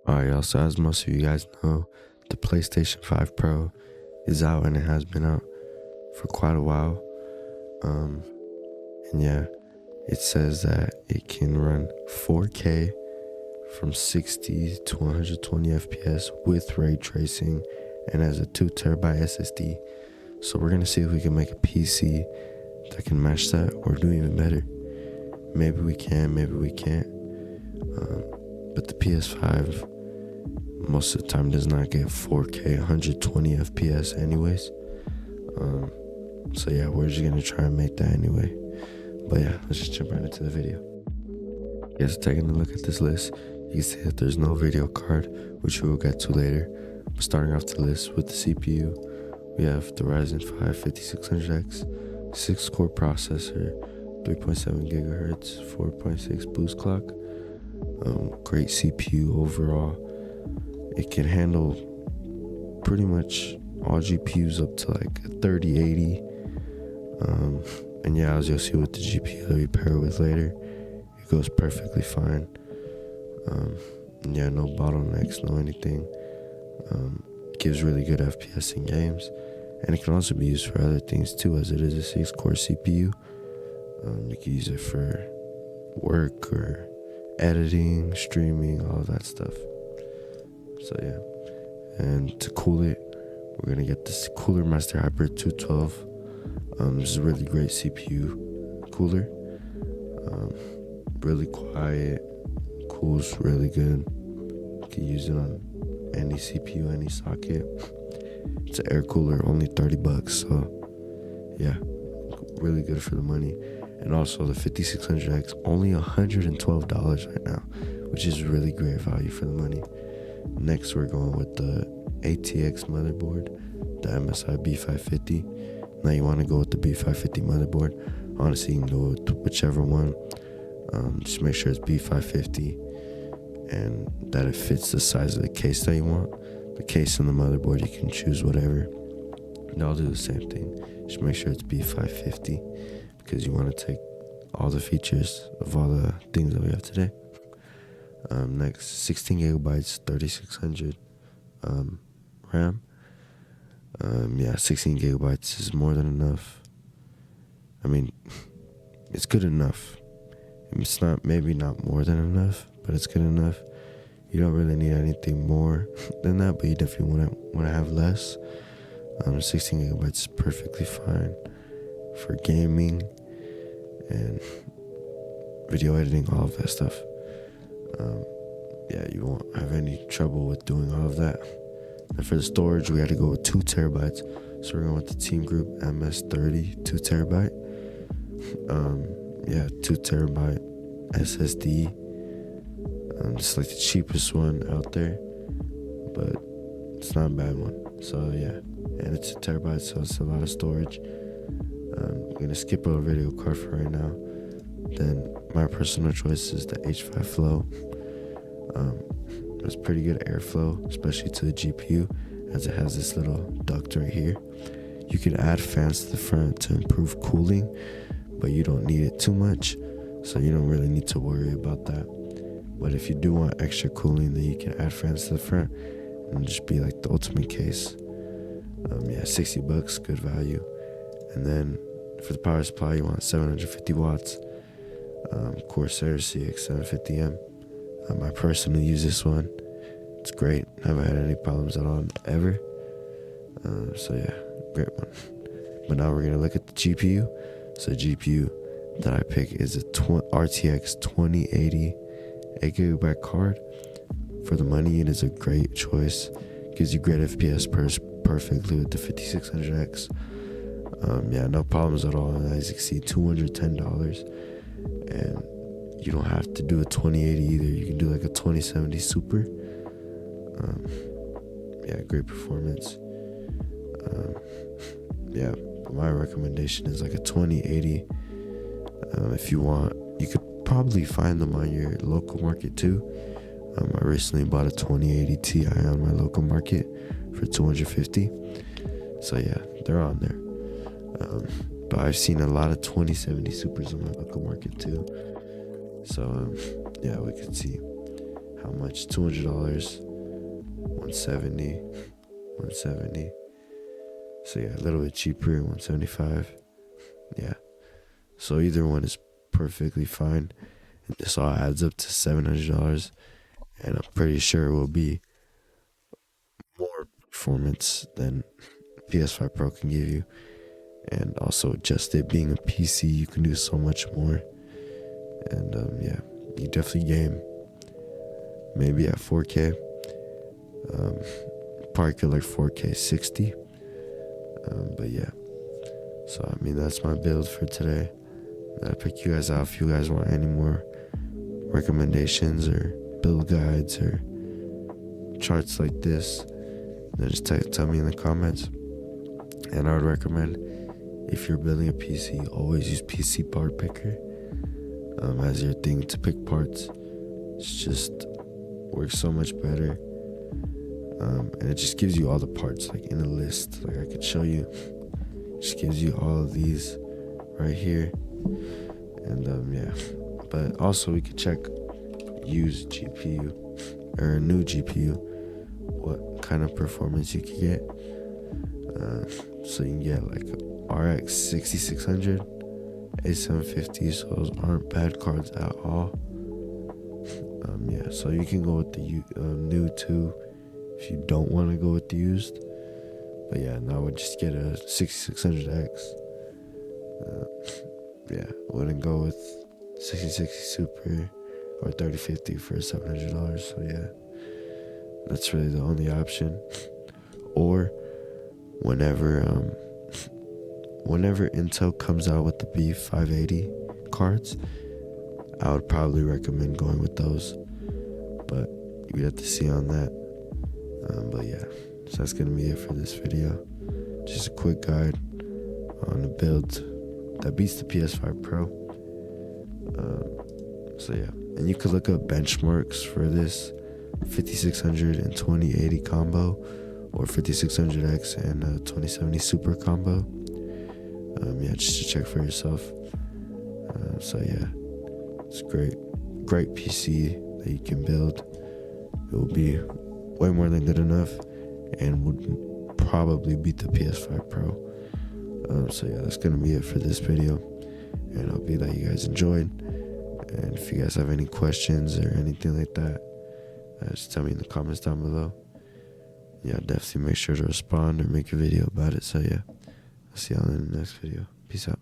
Alright, y'all, so as most of you guys know, the PlayStation 5 Pro is out, and it has been out for quite a while. And yeah, it says that it can run 4K from 60 to 120 FPS with ray tracing and has a 2TB SSD. So we're gonna see if we can make a PC that can match that or do even better. Maybe we can, maybe we can't. But the PS5 most of the time does not get 4K 120 FPS anyways. So yeah, we're just gonna try and make that anyway. But yeah, let's just jump right into the video. Yes, taking a look at this list, you can see that there's no video card, which we will get to later. But starting off the list with the CPU, we have the Ryzen 5 5600X, 6-core processor, 3.7 gigahertz, 4.6 boost clock. Great CPU overall. It can handle pretty much all GPUs up to like a 3080. And yeah, as you'll see with the GPU that we pair it with later, it goes perfectly fine. And yeah, no bottlenecks, no anything. Gives really good FPS in games, and it can also be used for other things too, as it is a 6-core CPU. You can use it for work or editing, streaming, all of that stuff. So yeah, and to cool it, we're gonna get this Cooler Master Hyper 212. This is a really great CPU cooler. Really quiet, cools really good. You can use it on any CPU, any socket. It's an air cooler, only $30, so yeah, really good for the money. And also the 5600X, only $112 right now, which is really great value for the money. Next, we're going with the ATX motherboard, the MSI B550. Now you want to go with the B550 motherboard. Honestly, you can go with whichever one. Just make sure it's B550 and that it fits the size of the case that you want. The case and the motherboard, you can choose whatever. And I'll do the same thing. Just make sure it's B550 because you want to take all the features of all the things that we have today. Next, 16 gigabytes, 3600 RAM. Yeah, 16 gigabytes is more than enough. I mean, it's good enough. It's not, maybe not more than enough, but it's good enough. You don't really need anything more than that, but you definitely want to have less. 16 gigabytes is perfectly fine for gaming and video editing, all of that stuff. Yeah, you won't have any trouble with doing all of that. And for the storage, we had to go with 2 terabytes. So we're going with the Team Group MS30 2 terabyte. Yeah, 2 terabyte SSD. It's like the cheapest one out there, but it's not a bad one. So yeah, and it's a terabyte, so it's a lot of storage. I'm gonna skip over video card for right now. Then my personal choice is the H5 Flow. It's pretty good airflow, especially to the GPU, as it has this little duct right here. You can add fans to the front to improve cooling, but you don't need it too much, so you don't really need to worry about that. But if you do want extra cooling, then you can add fans to the front and just be like the ultimate case. Yeah, $60, good value. And then for the power supply, you want 750 watts. Corsair CX750M. I personally use this one. It's great. Never had any problems at all, ever. So yeah, great one. But now we're gonna look at the GPU. So the GPU that I pick is a RTX 2080 8GB card. For the money, it is a great choice. Gives you great FPS perfectly with the 5600X. Yeah, no problems at all. As you can see, $210. And you don't have to do a 2080 either. You can do like a 2070 Super. Yeah, great performance. Yeah, my recommendation is like a 2080. If you want, you could probably find them on your local market too. I recently bought a 2080 Ti on my local market for $250. So yeah, they're on there. But I've seen a lot of 2070 Supers on my local market too. So yeah, we could see how much? $200, 170. So yeah, a little bit cheaper, 175. Yeah. So either one is perfectly fine. And this all adds up to $700. And I'm pretty sure it will be more performance than PS5 Pro can give you. And also, just it being a PC, you can do so much more. And yeah, you definitely game maybe at 4K. Probably could like 4K 60. But yeah, so I mean, that's my build for today. I pick you guys out if you guys want any more recommendations or build guides or charts like this, then just tell me in the comments. And I would recommend, if you're building a PC, always use PC part picker as your thing to pick parts. It's just works so much better, and it just gives you all the parts like in a list. Like I could show you, it just gives you all of these right here. And yeah, but also we could check used GPU or a new GPU, what kind of performance you could get. So you can get like RX 6600, A750, so those aren't bad cards at all. Yeah, so you can go with the new too if you don't want to go with the used. But yeah, now I would just get a 6600X. Yeah, wouldn't go with 6060 Super or 3050 for $700. So yeah, that's really the only option. Or whenever Intel comes out with the B580 cards, I would probably recommend going with those, but you have to see on that. But yeah, so that's gonna be it for this video. Just a quick guide on a build that beats the PS5 Pro. So yeah, and you could look up benchmarks for this 5600 and 2080 combo, or 5600X and 2070 Super combo. Yeah, just to check for yourself. So yeah, it's great PC that you can build. It will be way more than good enough, and would probably beat the PS5 Pro. So yeah, that's gonna be it for this video, and I hope that you guys enjoyed. And if you guys have any questions or anything like that, just tell me in the comments down below. Yeah, definitely make sure to respond or make a video about it. So yeah, I'll see y'all in the next video. Peace out.